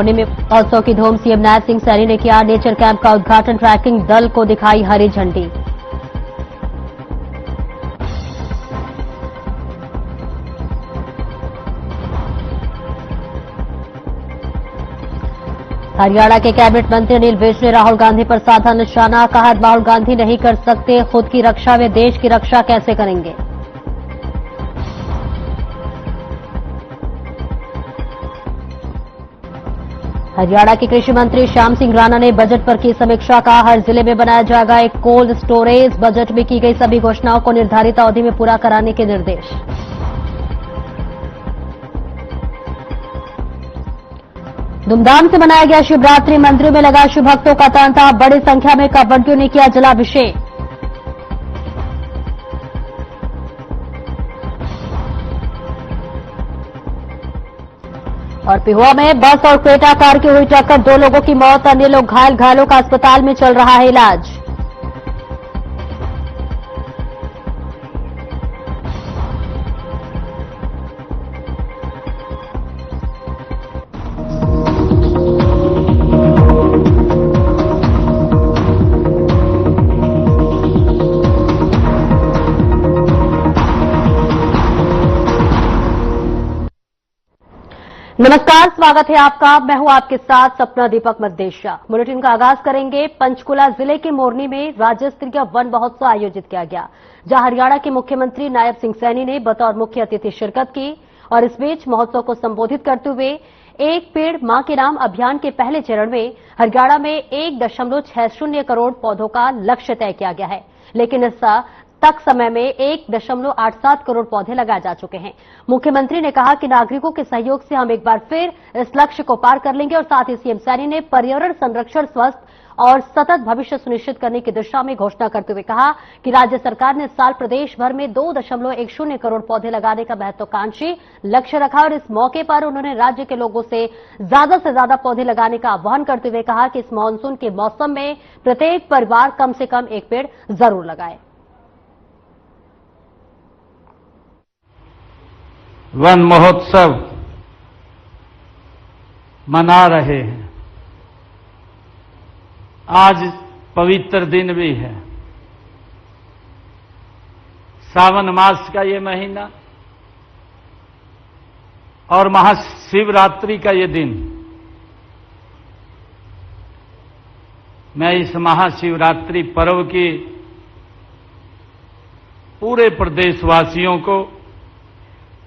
मोरनी में महोत्सव की धूम। सीएम नायब सिंह सैनी ने किया नेचर कैंप का उद्घाटन। ट्रैकिंग दल को दिखाई हरी झंडी। हरियाणा के कैबिनेट मंत्री अनिल विज ने राहुल गांधी पर साधा निशाना। कहा, राहुल गांधी नहीं कर सकते खुद की रक्षा, वे देश की रक्षा कैसे करेंगे। हरियाणा के कृषि मंत्री श्याम सिंह राणा ने बजट पर की समीक्षा। कहा, हर जिले में बनाया जाएगा एक कोल्ड स्टोरेज। बजट में की गई सभी घोषणाओं को निर्धारित अवधि में पूरा कराने के निर्देश। धूमधाम से मनाया गया शिवरात्रि। मंदिरों में लगा शिव भक्तों का तांता। बड़ी संख्या में कांवड़ियों ने किया जलाभिषेक। और पिहुआ में बस और क्रेटा कार की हुई टक्कर, 2 लोगों की मौत, अन्य लोग घायल। घायलों का अस्पताल में चल रहा है इलाज। नमस्कार, स्वागत है आपका। मैं हूं आपके साथ सपना दीपक मद्देशिया। बुलेटिन का आगाज करेंगे। पंचकुला जिले के मोरनी में राज्य स्तरीय वन महोत्सव आयोजित किया गया, जहां हरियाणा के मुख्यमंत्री नायब सिंह सैनी ने बतौर मुख्य अतिथि शिरकत की। और इस बीच महोत्सव को संबोधित करते हुए एक पेड़ मां के नाम अभियान के पहले चरण में हरियाणा में 1.60 करोड़ पौधों का लक्ष्य तय किया गया है, लेकिन इस तक समय में 1.87 करोड़ पौधे लगाए जा चुके हैं। मुख्यमंत्री ने कहा कि नागरिकों के सहयोग से हम एक बार फिर इस लक्ष्य को पार कर लेंगे। और साथ ही सीएम सैनी ने पर्यावरण संरक्षण, स्वस्थ और सतत भविष्य सुनिश्चित करने की दिशा में घोषणा करते हुए कहा कि राज्य सरकार ने इस साल प्रदेश भर में 2.10 करोड़ पौधे लगाने का महत्वाकांक्षी लक्ष्य रखा। और इस मौके पर उन्होंने राज्य के लोगों से ज्यादा पौधे लगाने का आह्वान करते हुए कहा कि इस मानसून के मौसम में प्रत्येक परिवार कम से कम एक पेड़ जरूर लगाए। वन महोत्सव मना रहे हैं। आज पवित्र दिन भी है, सावन मास का ये महीना और महाशिवरात्रि का ये दिन। मैं इस महाशिवरात्रि पर्व की पूरे प्रदेशवासियों को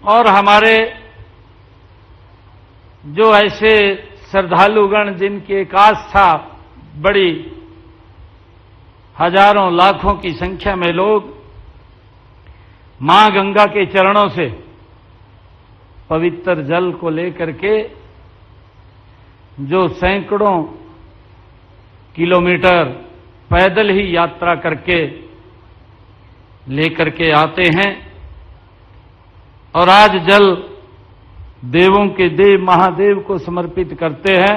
और हमारे जो ऐसे श्रद्धालुगण जिनकी एक आस्था बड़ी हजारों लाखों की संख्या में लोग मां गंगा के चरणों से पवित्र जल को लेकर के जो सैकड़ों किलोमीटर पैदल ही यात्रा करके लेकर के आते हैं और आज जल देवों के देव महादेव को समर्पित करते हैं।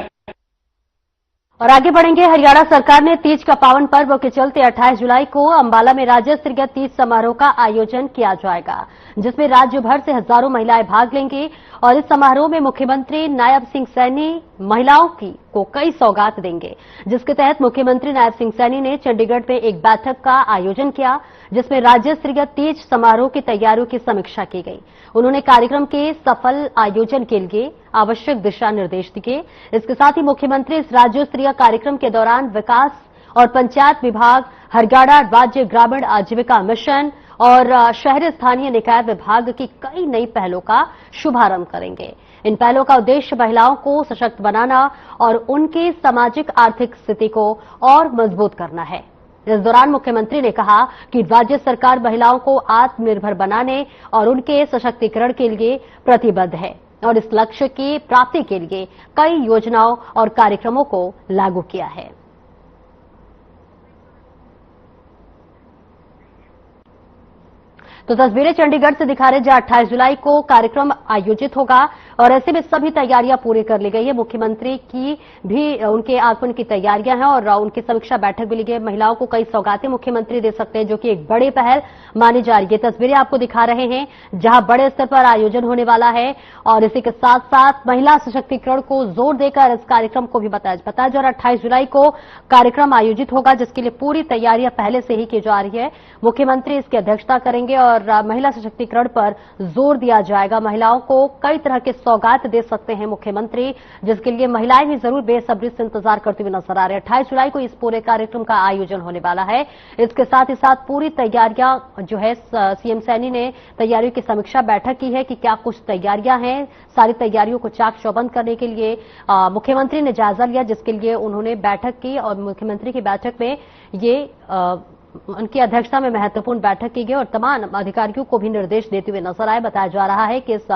और आगे बढ़ेंगे। हरियाणा सरकार ने तीज का पावन पर्व के चलते 28 जुलाई को अंबाला में राज्य स्तरीय तीज समारोह का आयोजन किया जाएगा, जिसमें राज्य भर से हजारों महिलाएं भाग लेंगी। और इस समारोह में मुख्यमंत्री नायब सिंह सैनी महिलाओं को कई सौगात देंगे, जिसके तहत मुख्यमंत्री नायब सिंह सैनी ने चंडीगढ़ में एक बैठक का आयोजन किया, जिसमें राज्य स्तरीय तीज समारोह की तैयारियों की समीक्षा की गई। उन्होंने कार्यक्रम के सफल आयोजन के लिए आवश्यक दिशा निर्देश दिए। इसके साथ ही मुख्यमंत्री इस राज्य स्तरीय कार्यक्रम के दौरान विकास और पंचायत विभाग, हरियाणा राज्य ग्रामीण आजीविका मिशन और शहरी स्थानीय निकाय विभाग की कई नई पहलों का शुभारंभ करेंगे। इन पहलों का उद्देश्य महिलाओं को सशक्त बनाना और उनकी सामाजिक आर्थिक स्थिति को और मजबूत करना है। इस दौरान मुख्यमंत्री ने कहा कि राज्य सरकार महिलाओं को आत्मनिर्भर बनाने और उनके सशक्तिकरण के लिए प्रतिबद्ध है और इस लक्ष्य की प्राप्ति के लिए कई योजनाओं और कार्यक्रमों को लागू किया है। तो तस्वीरें चंडीगढ़ से दिखा रहे जहां 28 जुलाई को कार्यक्रम आयोजित होगा और ऐसे में सभी तैयारियां पूरी कर ली गई है। मुख्यमंत्री की भी उनके आगमन की तैयारियां हैं और उनकी समीक्षा बैठक भी ली गई है। महिलाओं को कई सौगातें मुख्यमंत्री दे सकते हैं, जो कि एक बड़ी पहल मानी जा रही है। तस्वीरें आपको दिखा रहे हैं जहां बड़े स्तर पर आयोजन होने वाला है और इसी के साथ साथ महिला सशक्तिकरण को जोर देकर इस कार्यक्रम को भी बताया जा रहा है। 28 जुलाई को कार्यक्रम आयोजित होगा, जिसके लिए पूरी तैयारियां पहले से ही की जा रही है। मुख्यमंत्री इसकी अध्यक्षता करेंगे और महिला सशक्तिकरण पर जोर दिया जाएगा। महिलाओं को कई तरह के सौगात दे सकते हैं मुख्यमंत्री, जिसके लिए महिलाएं भी जरूर बेसब्री से इंतजार करती हुई नजर आ रही है। 28 जुलाई को इस पूरे कार्यक्रम का आयोजन होने वाला है। इसके साथ ही साथ पूरी तैयारियां जो है सीएम सैनी ने तैयारियों की समीक्षा बैठक की है कि क्या कुछ तैयारियां हैं। सारी तैयारियों को चाक चौबंद करने के लिए मुख्यमंत्री ने जायजा लिया, जिसके लिए उन्होंने बैठक की और मुख्यमंत्री की बैठक में ये उनकी अध्यक्षता में महत्वपूर्ण बैठक की गई और तमाम अधिकारियों को भी निर्देश देते हुए नजर आए। बताया जा रहा है कि इस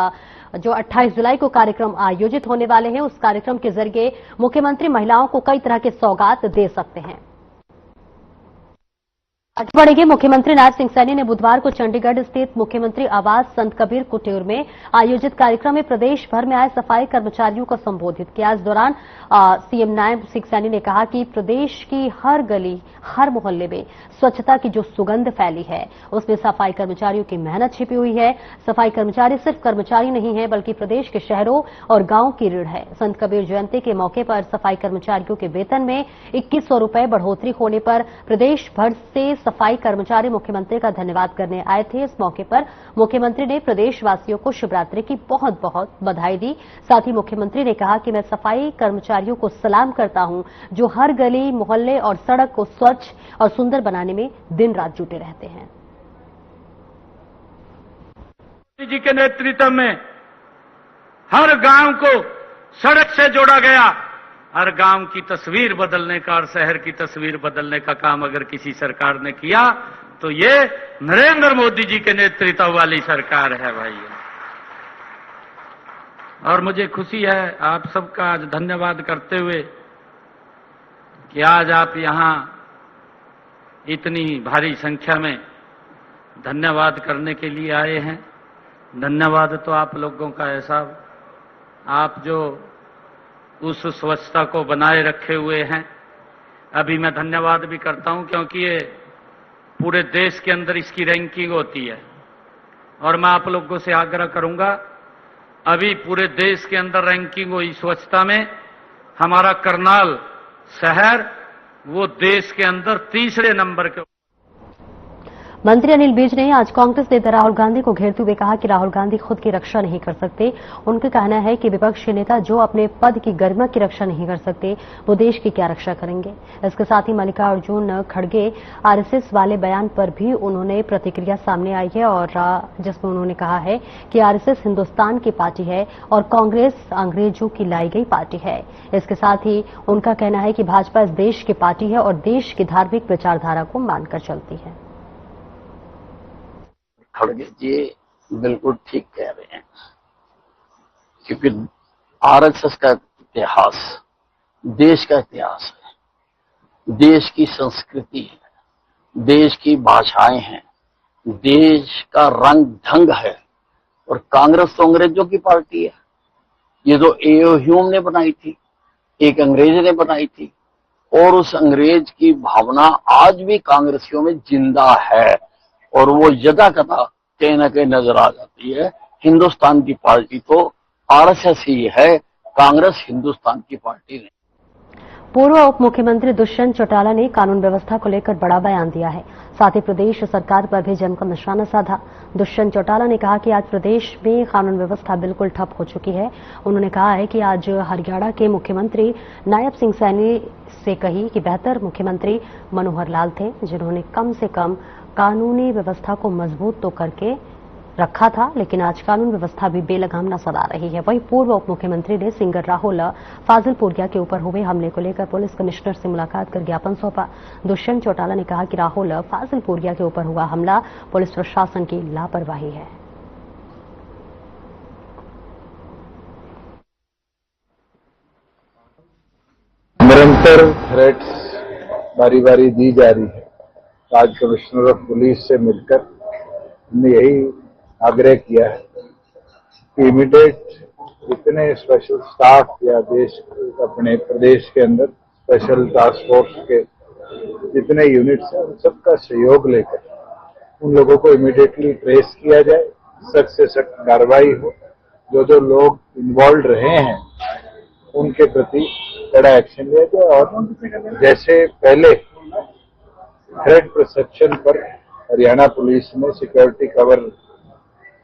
जो 28 जुलाई को कार्यक्रम आयोजित होने वाले हैं, उस कार्यक्रम के जरिए मुख्यमंत्री महिलाओं को कई तरह के सौगात दे सकते हैं। आगे बढ़ेंगे। मुख्यमंत्री नायब सिंह सैनी ने बुधवार को चंडीगढ़ स्थित मुख्यमंत्री आवास संत कबीर कुटीर में आयोजित कार्यक्रम में प्रदेश भर में आए सफाई कर्मचारियों को संबोधित किया। इस दौरान सीएम नायब सिंह सैनी ने कहा कि प्रदेश की हर गली, हर मोहल्ले में स्वच्छता की जो सुगंध फैली है, उसमें सफाई कर्मचारियों की मेहनत छिपी हुई है। सफाई कर्मचारी सिर्फ कर्मचारी नहीं है, बल्कि प्रदेश के शहरों और गांवों की रीढ़ है। संत कबीर जयंती के मौके पर सफाई कर्मचारियों के वेतन में 2100 रुपए बढ़ोतरी होने पर प्रदेश भर से सफाई कर्मचारी मुख्यमंत्री का धन्यवाद करने आए थे। इस मौके पर मुख्यमंत्री ने प्रदेशवासियों को शिवरात्रि की बहुत बहुत बधाई दी। साथ ही मुख्यमंत्री ने कहा कि मैं सफाई कर्मचारियों को सलाम करता हूं, जो हर गली, मोहल्ले और सड़क को स्वच्छ और सुंदर बनाने में दिन रात जुटे रहते हैं। जी के नेतृत्व में हर गांव को सड़क से जोड़ा गया। हर गांव की तस्वीर बदलने का और शहर की तस्वीर बदलने का काम अगर किसी सरकार ने किया तो ये नरेंद्र मोदी जी के नेतृत्व वाली सरकार है भाई। और मुझे खुशी है आप सबका आज धन्यवाद करते हुए कि आज आप यहां इतनी भारी संख्या में धन्यवाद करने के लिए आए हैं। धन्यवाद तो आप लोगों का है साहब, आप जो उस स्वच्छता को बनाए रखे हुए हैं। अभी मैं धन्यवाद भी करता हूं क्योंकि ये पूरे देश के अंदर इसकी रैंकिंग होती है और मैं आप लोगों से आग्रह करूंगा, अभी पूरे देश के अंदर रैंकिंग हुई स्वच्छता में हमारा करनाल शहर वो देश के अंदर तीसरे नंबर के। मंत्री अनिल विज ने आज कांग्रेस नेता राहुल गांधी को घेरते हुए कहा कि राहुल गांधी खुद की रक्षा नहीं कर सकते। उनका कहना है कि विपक्ष के नेता जो अपने पद की गरिमा की रक्षा नहीं कर सकते, वो देश की क्या रक्षा करेंगे। इसके साथ ही मल्लिकार्जुन खड़गे आरएसएस वाले बयान पर भी उन्होंने प्रतिक्रिया सामने आई है और जिसमें उन्होंने कहा है कि आरएसएस हिंदुस्तान की पार्टी है और कांग्रेस अंग्रेजों की लाई गई पार्टी है। इसके साथ ही उनका कहना है कि भाजपा इस देश की पार्टी है और देश की धार्मिक विचारधारा को मानकर चलती है। खड़गे जी बिल्कुल ठीक कह रहे हैं, क्योंकि आरएसएस का इतिहास देश का इतिहास है, देश की संस्कृति है, देश की भाषाएं हैं, देश का रंग ढंग है। और कांग्रेस तो अंग्रेजों की पार्टी है। ये तो एओ ह्यूम ने बनाई थी, एक अंग्रेज ने बनाई थी और उस अंग्रेज की भावना आज भी कांग्रेसियों में जिंदा है और वो यदाकदा कहीं ना कहीं नजर आ जाती है। हिंदुस्तान की पार्टी तो आरएसएस ही है, कांग्रेस हिंदुस्तान की पार्टी नहीं। पूर्व उप मुख्यमंत्री दुष्यंत चौटाला ने कानून व्यवस्था को लेकर बड़ा बयान दिया है। साथ ही प्रदेश सरकार पर भी जमकर निशाना साधा। दुष्यंत चौटाला ने कहा कि आज प्रदेश में कानून व्यवस्था बिल्कुल ठप हो चुकी है। उन्होंने कहा है कि आज हरियाणा के मुख्यमंत्री नायब सिंह सैनी से कही कि बेहतर मुख्यमंत्री मनोहर लाल थे, जिन्होंने कम से कम कानूनी व्यवस्था को मजबूत तो करके रखा था, लेकिन आज कानून व्यवस्था भी बेलगाम नजर आ रही है। वहीं पूर्व उप मुख्यमंत्री ने सिंगर राहुल फाजिलपुरिया के ऊपर हुए हमले को लेकर पुलिस कमिश्नर से मुलाकात कर ज्ञापन सौंपा। दुष्यंत चौटाला ने कहा कि राहुल फाजिलपुरिया के ऊपर हुआ हमला पुलिस प्रशासन की लापरवाही है। निरंतर थ्रेट्स बारी बारी दी जा रही है। आज कमिश्नर ऑफ पुलिस से मिलकर हमने यही आग्रह किया है कि इमीडिएट जितने स्पेशल स्टाफ या अपने प्रदेश के अंदर स्पेशल टास्क फोर्स के जितने यूनिट्स हैं उन सबका सहयोग लेकर उन लोगों को इमीडिएटली ट्रेस किया जाए, सख्त से सख्त कार्रवाई हो, जो लोग इन्वॉल्व रहे हैं उनके प्रति कड़ा एक्शन लिया जाए। और जैसे पहले थ्रेट परसेप्शन पर हरियाणा पुलिस ने सिक्योरिटी कवर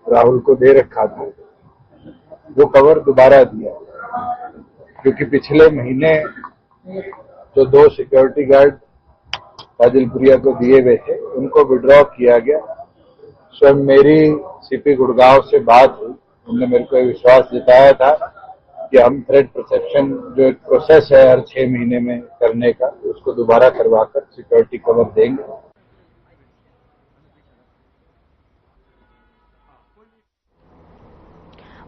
राहुल को दे रखा था, वो कवर दोबारा दिया, क्योंकि पिछले महीने जो 2 सिक्योरिटी गार्ड फाजिलपुरिया को दिए हुए थे उनको विड्रॉ किया गया। स्वयं मेरी सीपी गुड़गांव से बात हुई, उन्होंने मेरे को विश्वास जताया था कि हम थ्रेट परसेप्शन जो एक प्रोसेस है हर 6 महीने में करने का, उसको दोबारा करवाकर सिक्योरिटी कवर देंगे।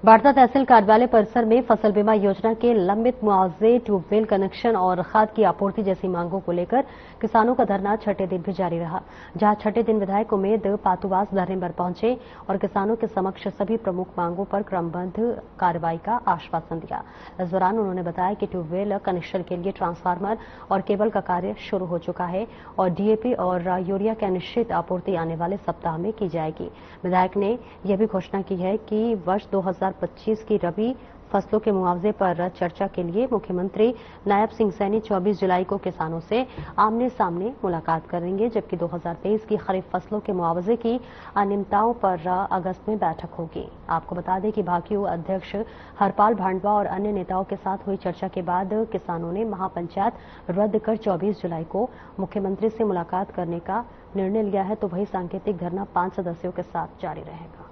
बाड़ता तहसील कार्यालय परिसर में फसल बीमा योजना के लंबित मुआवजे, ट्यूबवेल कनेक्शन और खाद की आपूर्ति जैसी मांगों को लेकर किसानों का धरना छठे दिन भी जारी रहा, जहां छठे दिन विधायक उमेद पातुवास धरने पर पहुंचे और किसानों के समक्ष सभी प्रमुख मांगों पर क्रमबद्ध कार्रवाई का आश्वासन दिया। इस दौरान उन्होंने बताया कि ट्यूबवेल कनेक्शन के लिए ट्रांसफार्मर और केबल का कार्य शुरू हो चुका है और डीएपी और यूरिया की निश्चित आपूर्ति आने वाले सप्ताह में की जाएगी। विधायक ने यह भी घोषणा की है कि वर्ष 2025 की रबी फसलों के मुआवजे पर चर्चा के लिए मुख्यमंत्री नायब सिंह सैनी 24 जुलाई को किसानों से आमने सामने मुलाकात करेंगे, जबकि 2023 की खरीफ फसलों के मुआवजे की अनियमितताओं पर अगस्त में बैठक होगी। आपको बता दें कि भाकियू अध्यक्ष हरपाल भांडवा और अन्य नेताओं के साथ हुई चर्चा के बाद किसानों ने महापंचायत रद्द कर 24 जुलाई को मुख्यमंत्री से मुलाकात करने का निर्णय लिया है, तो वही सांकेतिक धरना 5 सदस्यों के साथ जारी रहेगा।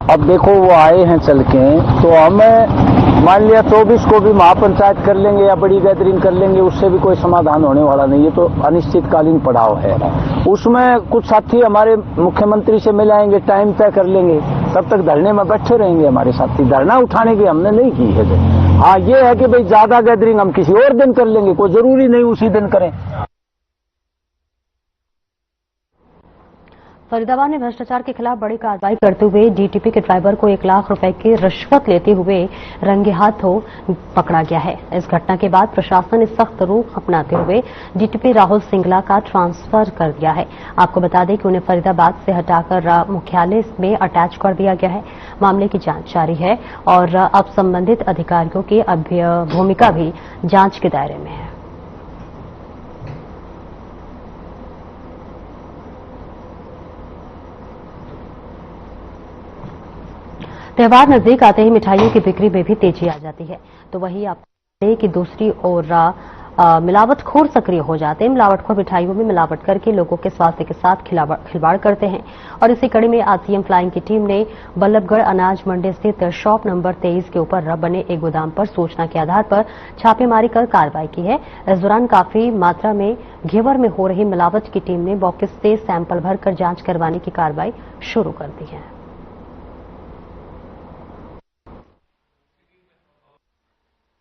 अब देखो वो आए हैं चल के, तो हमें मान लिया 24 को भी महापंचायत कर लेंगे या बड़ी गैदरिंग कर लेंगे, उससे भी कोई समाधान होने वाला नहीं है। तो अनिश्चितकालीन पड़ाव है, उसमें कुछ साथी हमारे मुख्यमंत्री से मिलाएंगे, टाइम तय कर लेंगे, तब तक धरने में बैठे रहेंगे हमारे साथी। धरना उठाने की हमने नहीं की है। हाँ, ये है कि भाई ज्यादा गैदरिंग हम किसी और दिन कर लेंगे, कोई जरूरी नहीं उसी दिन करें। फरीदाबाद में भ्रष्टाचार के खिलाफ बड़ी कार्रवाई करते हुए डीटीपी के ड्राइवर को 1 लाख रुपए की रिश्वत लेते हुए रंगे हाथों पकड़ा गया है। इस घटना के बाद प्रशासन ने सख्त रुख अपनाते हुए डीटीपी राहुल सिंगला का ट्रांसफर कर दिया है। आपको बता दें कि उन्हें फरीदाबाद से हटाकर मुख्यालय में अटैच कर दिया गया है। मामले की जांच जारी है और अब संबंधित अधिकारियों की भूमिका भी जांच के दायरे में है। त्योहार नजदीक आते ही मिठाइयों की बिक्री में भी तेजी आ जाती है, तो वही आप कि दूसरी ओर मिलावटखोर सक्रिय हो जाते हैं। मिलावटखोर मिठाइयों में मिलावट करके लोगों के स्वास्थ्य के साथ खिलवाड़ करते हैं और इसी कड़ी में आज सीएम फ्लाइंग की टीम ने बल्लभगढ़ अनाज मंडी स्थित शॉप नंबर 23 के ऊपर बने एक गोदाम पर सूचना के आधार पर छापेमारी कर कार्रवाई की है। इस दौरान काफी मात्रा में घेवर में हो रही मिलावट की टीम ने मौके से सैंपल भरकर जांच करवाने की कार्रवाई शुरू कर दी है।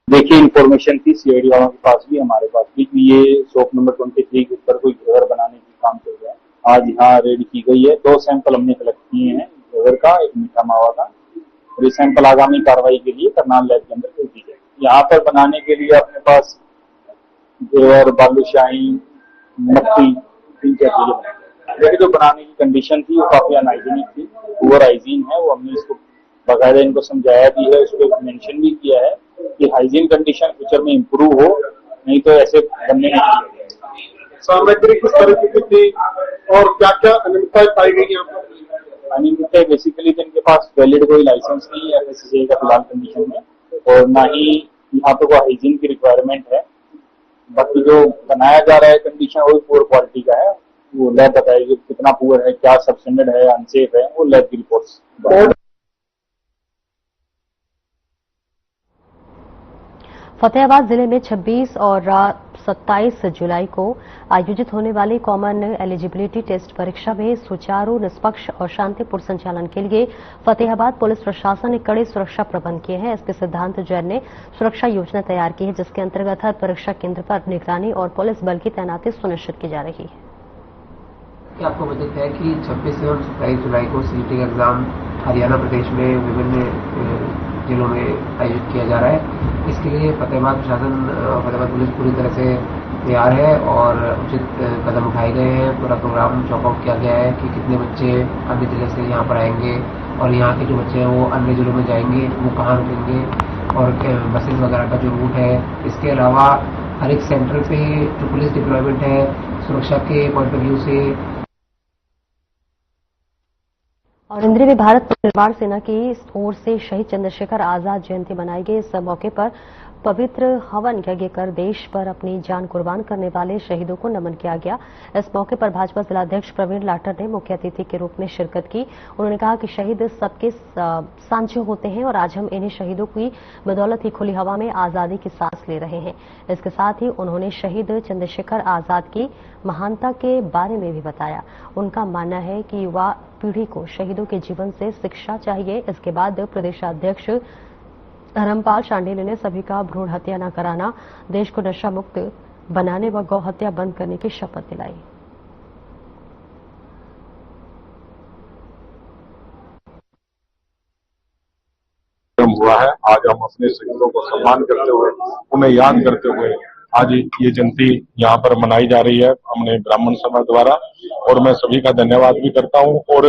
देखिए, इंफॉर्मेशन थी सीआईडी वालों के पास भी, हमारे पास भी, कि ये शॉप नंबर 23 के ऊपर कोई घेवर बनाने की काम चल रहा है। आज यहाँ रेड की गई है। 2 सैंपल हमने कलेक्ट किए हैं, घेवर का, एक मीठा मावा का, और ये सैंपल आगामी कार्रवाई के लिए करनाल लैब के अंदर भेज दी जाएगी। यहाँ पर बनाने के लिए अपने पास घेवर, बालूशाही, मक्खी, 3-4 चीजें बनाई। लेकिन जो बनाने की कंडीशन थी वो काफी अनहाइजीनिक थी, पुअर हाइजीन है। वो हमने इसको बाकायदा इनको समझाया भी है, उस पर मेंशन भी किया है कि हाइजीन कंडीशन फ्यूचर में इंप्रूव हो, नहीं तो ऐसे बनने नहीं चाहिए। सामग्री किस तरह की थी और क्या क्या अनियमितताएं पाई गई यहाँ पर? अनियमितताएं बेसिकली तो इनके पास वैलिड कोई लाइसेंस नहीं है एफएससीआई का फिलहाल कंडीशन में, और ना ही यहाँ पे कोई हाइजीन की रिक्वायरमेंट है। बाकी जो बनाया जा रहा है कंडीशन वो पुअर क्वालिटी का है। वो लैब बताएगी कितना पुअर है, क्या सबस्टैंडर्ड है, अनसेफ है, वो लैब की रिपोर्ट्स। फतेहाबाद जिले में 26 और 27 जुलाई को आयोजित होने वाली कॉमन एलिजिबिलिटी टेस्ट परीक्षा में सुचारू, निष्पक्ष और शांतिपूर्ण संचालन के लिए फतेहाबाद पुलिस प्रशासन ने कड़े सुरक्षा प्रबंध किए हैं। एसपी सिद्धांत जैन ने सुरक्षा योजना तैयार की है, जिसके अंतर्गत हर परीक्षा केंद्र पर निगरानी और पुलिस बल की तैनाती सुनिश्चित की जा रही है। आपको बता है कि 26 और 27 जुलाई को सीईटी एग्जाम हरियाणा प्रदेश में विभिन्न जिलों में आयोजित किया जा रहा है। इसके लिए फतेहाबाद प्रशासन और फतेहाबाद पुलिस पूरी तरह से तैयार है और उचित कदम उठाए गए हैं। पूरा प्रोग्राम चॉक आउट किया गया है कि कितने बच्चे अन्य जिले से यहाँ पर आएंगे और यहाँ के जो बच्चे हैं वो अन्य जिलों में जाएंगे, वो कहाँ रुकेंगे और बसेस वगैरह का जो रूट है। इसके अलावा हर एक सेंटर पे जो पुलिस डिप्लॉयमेंट है सुरक्षा के पॉइंट ऑफ व्यू से। और इंद्रीय भारत निर्माण सेना की ओर से शहीद चंद्रशेखर आजाद जयंती मनाई गई। इस मौके पर पवित्र हवन यज्ञ कर देश पर अपनी जान कुर्बान करने वाले शहीदों को नमन किया गया। इस मौके पर भाजपा जिलाध्यक्ष प्रवीण लाटर ने मुख्य अतिथि के रूप में शिरकत की। उन्होंने कहा कि शहीद सबके सांझे होते हैं और आज हम इन्हीं शहीदों की बदौलत ही खुली हवा में आजादी की सांस ले रहे हैं। इसके साथ ही उन्होंने शहीद चंद्रशेखर आजाद की महानता के बारे में भी बताया। उनका मानना है कि युवा पीढ़ी को शहीदों के जीवन से शिक्षा चाहिए। इसके बाद प्रदेशाध्यक्ष धर्मपाल शांडिल्य ने सभी का भ्रूण हत्या न कराना, देश को नशा मुक्त बनाने व गौ हत्या बंद करने की शपथ दिलाई। हुआ है। आज हम अपने शहीदों को सम्मान करते हुए, उन्हें याद करते हुए आज ये जयंती यहाँ पर मनाई जा रही है हमने ब्राह्मण समाज द्वारा, और मैं सभी का धन्यवाद भी करता हूँ। और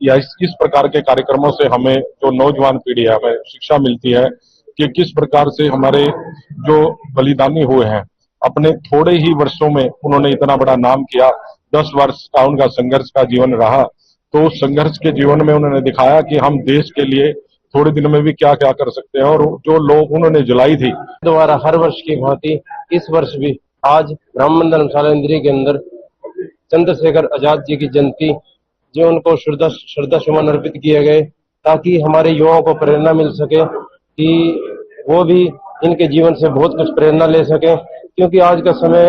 इस प्रकार के कार्यक्रमों से हमें जो नौजवान पीढ़ी है हमें शिक्षा मिलती है कि किस प्रकार से हमारे जो बलिदानी हुए हैं अपने थोड़े ही वर्षों में उन्होंने इतना बड़ा नाम किया। 10 वर्ष का उनका संघर्ष का जीवन रहा, तो उस संघर्ष के जीवन में उन्होंने दिखाया कि हम देश के लिए थोड़े दिन में भी क्या क्या कर सकते हैं। और जो लोग उन्होंने जलाई थी द्वारा हर वर्ष की भांति इस वर्ष भी आज ब्राह्मण धर्मशाला इंद्री के अंदर चंद्रशेखर आजाद जी की जयंती जो उनको श्रद्धा सुमन अर्पित किए गए, ताकि हमारे युवाओं को प्रेरणा मिल सके कि वो भी इनके जीवन से बहुत कुछ प्रेरणा ले सके। क्योंकि आज का समय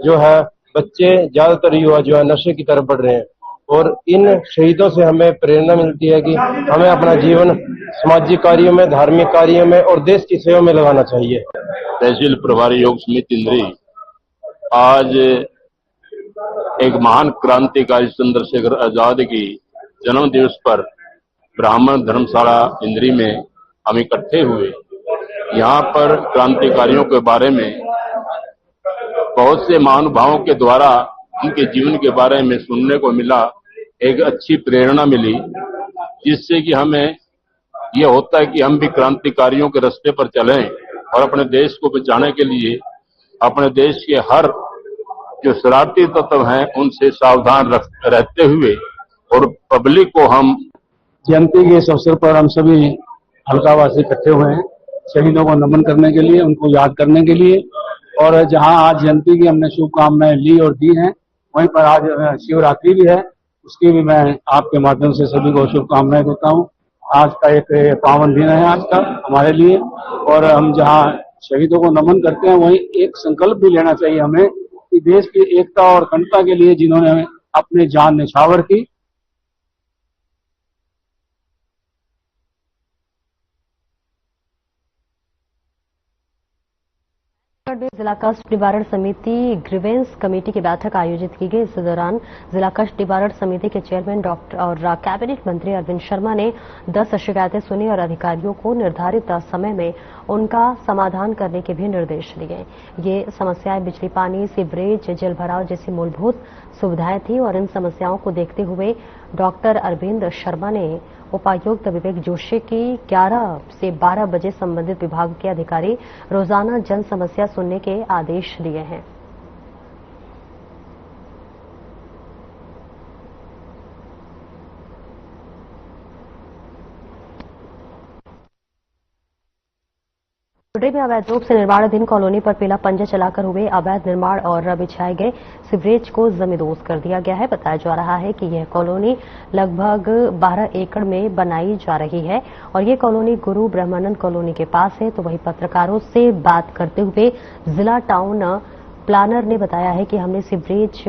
जो है बच्चे ज्यादातर युवा जो है नशे की तरफ बढ़ रहे हैं, और इन शहीदों से हमें प्रेरणा मिलती है कि हमें अपना जीवन सामाजिक कार्यों में, धार्मिक कार्यों में और देश की सेवा में लगाना चाहिए। तहसील प्रभारी योग समिति इंद्री आज एक महान क्रांतिकारी चंद्रशेखर आजाद की जन्म दिवस पर ब्राह्मण धर्मशाला इंद्री में हम इकट्ठे हुए। यहाँ पर क्रांतिकारियों के बारे में बहुत से महानुभावों के द्वारा उनके जीवन के बारे में सुनने को मिला, एक अच्छी प्रेरणा मिली, जिससे कि हमें यह होता है कि हम भी क्रांतिकारियों के रास्ते पर चलें और अपने देश को बचाने के लिए अपने देश के हर जो शरारती तत्व हैं उनसे सावधान रहते हुए और पब्लिक को हम जयंती के इस अवसर पर हम सभी हल्कावासी इकट्ठे हुए हैं शहीदों को नमन करने के लिए, उनको याद करने के लिए। और जहां आज जयंती की हमने शुभकामनाएं ली और दी हैं, वहीं पर आज शिवरात्रि भी है, उसकी भी मैं आपके माध्यम से सभी को शुभकामनाएं देता हूं। आज का एक पावन दिन है आज का हमारे लिए, और हम जहां शहीदों को नमन करते हैं वहीं एक संकल्प भी लेना चाहिए हमें कि देश की एकता और अखंडता के लिए जिन्होंने अपनी जान न्यौछावर की। जिला कष्ट निवारण समिति ग्रीवेंस कमेटी की बैठक आयोजित की गई। इस दौरान जिला कष्ट निवारण समिति के चेयरमैन डॉक्टर और कैबिनेट मंत्री अरविंद शर्मा ने 10 शिकायतें सुनी और अधिकारियों को निर्धारित समय में उनका समाधान करने के भी निर्देश दिए। ये समस्याएं बिजली, पानी, सीवरेज, जल भराव जैसी मूलभूत सुविधाएं थी और इन समस्याओं को देखते हुए डॉक्टर अरविंद शर्मा ने उपायुक्त विवेक जोशी की 11 से 12 बजे संबंधित विभाग के अधिकारी रोजाना जन समस्या सुनने के आदेश दिए हैं। टुडे में अवैध रूप से निर्माणाधीन कॉलोनी पर पीला पंजा चलाकर हुए अवैध निर्माण और बिछाए गए सीवरेज को जमींदोज कर दिया गया है। बताया जा रहा है कि यह कॉलोनी लगभग 12 एकड़ में बनाई जा रही है और ये कॉलोनी गुरु ब्रह्मानंद कॉलोनी के पास है। तो वहीं पत्रकारों से बात करते हुए जिला टाउन प्लानर ने बताया है कि हमने सीवरेज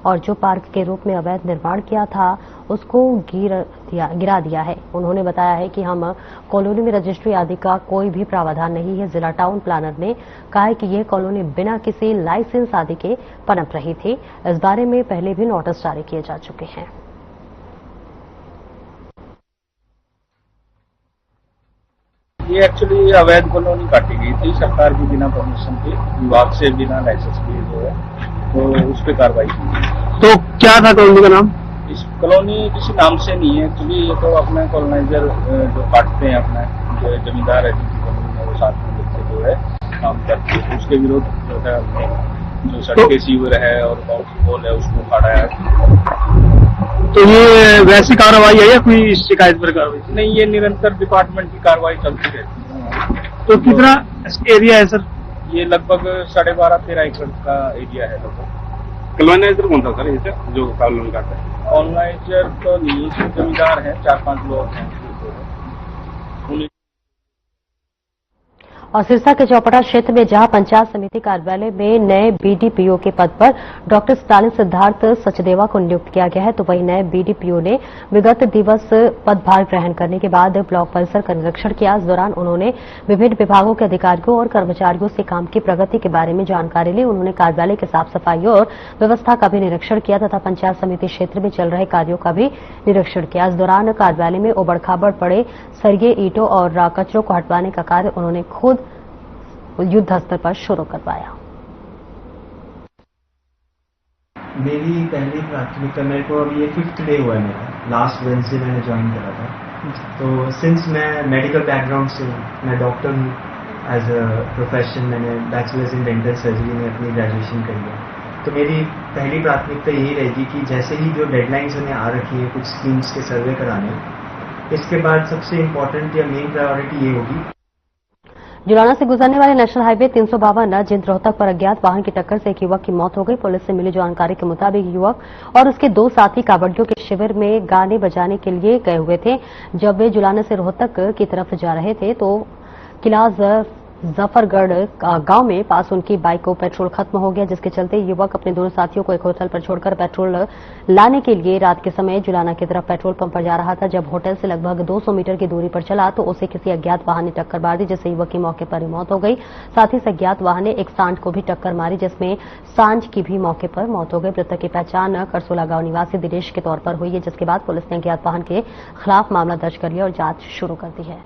और जो पार्क के रूप में अवैध निर्माण किया था उसको गिरा दिया है। उन्होंने बताया है कि हम कॉलोनी में रजिस्ट्री आदि का कोई भी प्रावधान नहीं है। जिला टाउन प्लानर ने कहा है कि यह कॉलोनी बिना किसी लाइसेंस आदि के पनप रही थी। इस बारे में पहले भी नोटिस जारी किए जा चुके हैं। ये एक्चुअली अवैध कॉलोनी काटी गई थी सरकार की बिना परमिशन के, विभाग से बिना लाइसेंस के जो है, तो उस पर कार्रवाई की। तो क्या था कॉलोनी का नाम? इस कॉलोनी किसी नाम से नहीं है एक्चुअली, ये तो अपने कॉलोनाइजर जो काटते हैं अपना जो जमींदार है जिनकी जमीन है वो साथ में मिलकर जो है काम करते हैं, उसके विरोध जो है हमने जो सड़कें सीवर है और बाउंड्री वॉल है उसको उखाड़ा है। तो ये वैसी कार्रवाई है या कोई शिकायत पर कार्रवाई? नहीं, ये निरंतर डिपार्टमेंट की कार्रवाई चलती रहती है। तो कितना एरिया है सर? ये लगभग 12.5-13 एकड़ का एरिया है लगभग। कॉलोनाइजर कौन था सर इसे जो कॉलोनी काटता है? कॉलोनाइजर तो नहीं, जमींदार हैं, 4-5 लोग हैं। और सिरसा के चौपटा क्षेत्र में जहां पंचायत समिति कार्यालय में नए बीडीपीओ के पद पर डॉक्टर स्टालिन सिद्धार्थ सचदेवा को नियुक्त किया गया है, तो वहीं नए बीडीपीओ ने विगत दिवस पदभार ग्रहण करने के बाद ब्लॉक परिसर का निरीक्षण किया। इस दौरान उन्होंने विभिन्न विभागों के अधिकारियों और कर्मचारियों से काम की प्रगति के बारे में जानकारी ली। उन्होंने कार्यालय के साफ सफाई और व्यवस्था का भी निरीक्षण किया तथा पंचायत समिति क्षेत्र में चल रहे कार्यों का भी निरीक्षण किया। इस दौरान कार्यालय में उबड़ खाबड़ पड़े सरिये, ईंटों और कचरों को हटवाने का कार्य उन्होंने खुद युद्ध स्तर पर शुरू करवाया। मेरी पहली प्राथमिकता, मेरे को अभी ये 5th डे हुआ है मेरा, लास्ट वेडनेसडे मैंने ज्वाइन करा था। तो सिंस मैं मेडिकल बैकग्राउंड से हूँ, मैं डॉक्टर हूँ एज अ प्रोफेशन, मैंने बैचलर्स इन डेंटल सर्जरी में अपनी ग्रेजुएशन करी है। तो मेरी पहली प्राथमिकता यही रहेगी कि जैसे ही जो डेडलाइंस हमें आ रखी है कुछ स्कीम्स के सर्वे कराने, इसके बाद सबसे इम्पोर्टेंट या मेन प्रायोरिटी ये होगी। जुलाना से गुजरने वाले नेशनल हाईवे 352 जिंद रोहतक पर अज्ञात वाहन की टक्कर से एक युवक की मौत हो गई। पुलिस से मिली जानकारी के मुताबिक युवक और उसके 2 साथी कावड़ियों के शिविर में गाने बजाने के लिए गए हुए थे। जब वे जुलाना से रोहतक की तरफ जा रहे थे तो किला जफरगढ़ गांव में पास उनकी बाइक को पेट्रोल खत्म हो गया, जिसके चलते युवक अपने दोनों साथियों को एक होटल पर छोड़कर पेट्रोल लाने के लिए रात के समय जुलाना की तरफ पेट्रोल पंप पर जा रहा था। जब होटल से लगभग 200 मीटर की दूरी पर चला तो उसे किसी अज्ञात वाहन ने टक्कर मार दी, जिससे युवक की मौके पर ही मौत हो गई। साथ ही इस अज्ञात वाहन ने एक सांड को भी टक्कर मारी, जिसमें सांड की भी मौके पर मौत हो गई। मृतक की पहचान करसोला गांव निवासी दिनेश के तौर पर हुई है, जिसके बाद पुलिस ने अज्ञात वाहन के खिलाफ मामला दर्ज कर लिया और जांच शुरू कर दी है।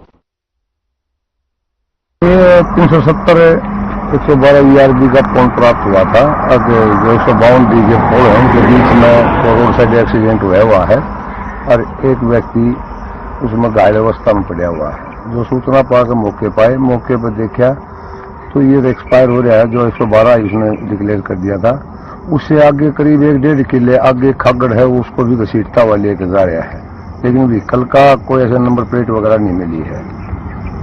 ये 370 112 ERB का फोन प्राप्त हुआ था। अब जो 152 के पोल है उनके बीच में रोड साइड एक्सीडेंट हुआ है और एक व्यक्ति उसमें घायल अवस्था में पड़ा हुआ है। जो सूचना पाकर मौके पाए, मौके पर देखा तो ये एक्सपायर हो रहा है। जो 112 इसने डिक्लेयर कर दिया था, उससे आगे करीब 1-1.5 किले आगे खागड़ है, उसको भी घसीटता हुआ लेकर जा रहा है, लेकिन व्हीकल का कोई ऐसा नंबर प्लेट वगैरह नहीं मिली है।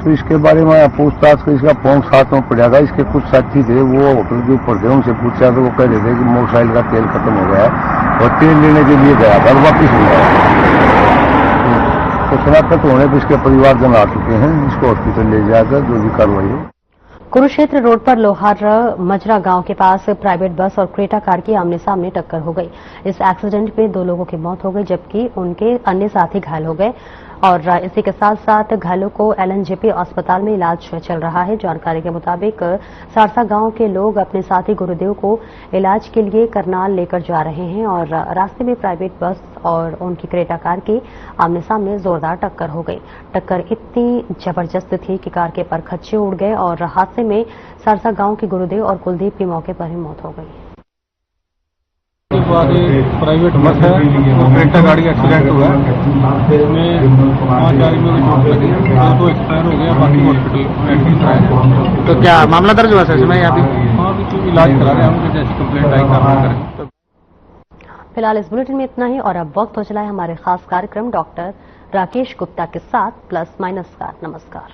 तो इसके बारे में पूछताछ कर इसका फोन साथ में पड़ा था। इसके कुछ साथी थे, वो होटल के ऊपर थे, उनसे पूछा तो वो कह रहे थे कि मोटरसाइकिल का तेल खत्म हो गया है और तेल लेने के लिए गया था, वापिस नहीं आया। तो शनाख्त होने पर इसके परिवारजन आ चुके हैं, इसको हॉस्पिटल ले जाकर जो भी कार्रवाई हो। कुरुक्षेत्र रोड पर लोहार मजरा गांव के पास प्राइवेट बस और क्रेटा कार की आमने सामने टक्कर हो गई। इस एक्सीडेंट में 2 लोगों की मौत हो गई, जबकि उनके अन्य साथी घायल हो गए और इसी के साथ साथ घायलों को LNJP अस्पताल में इलाज चल रहा है। जानकारी के मुताबिक सारसा गांव के लोग अपने साथी गुरुदेव को इलाज के लिए करनाल लेकर जा रहे हैं और रास्ते में प्राइवेट बस और उनकी क्रेटा कार की आमने सामने जोरदार टक्कर हो गई। टक्कर इतनी जबरदस्त थी कि कार के परखच्चे उड़ गए और हादसे में सारसा गांव के गुरुदेव और कुलदीप की मौके पर ही मौत हो गई। प्राइवेट बस है और क्रेटा गाड़ी का एक्सीडेंट हुआ है, इसमें 5 आदमी को चोट लगी, 2 एक्सपायर हो गया, बाकी हॉस्पिटल एडमिट है। तो क्या मामला दर्ज हुआ सर इसमें? अभी हाँ, अभी इलाज करा रहे हैं हम, जैसी कंप्लेंट आई कार्रवाई करेंगे। फिलहाल इस बुलेटिन में इतना ही और अब वक्त हो चला है हमारे खास कार्यक्रम डॉक्टर राकेश गुप्ता के साथ प्लस माइनस का। नमस्कार।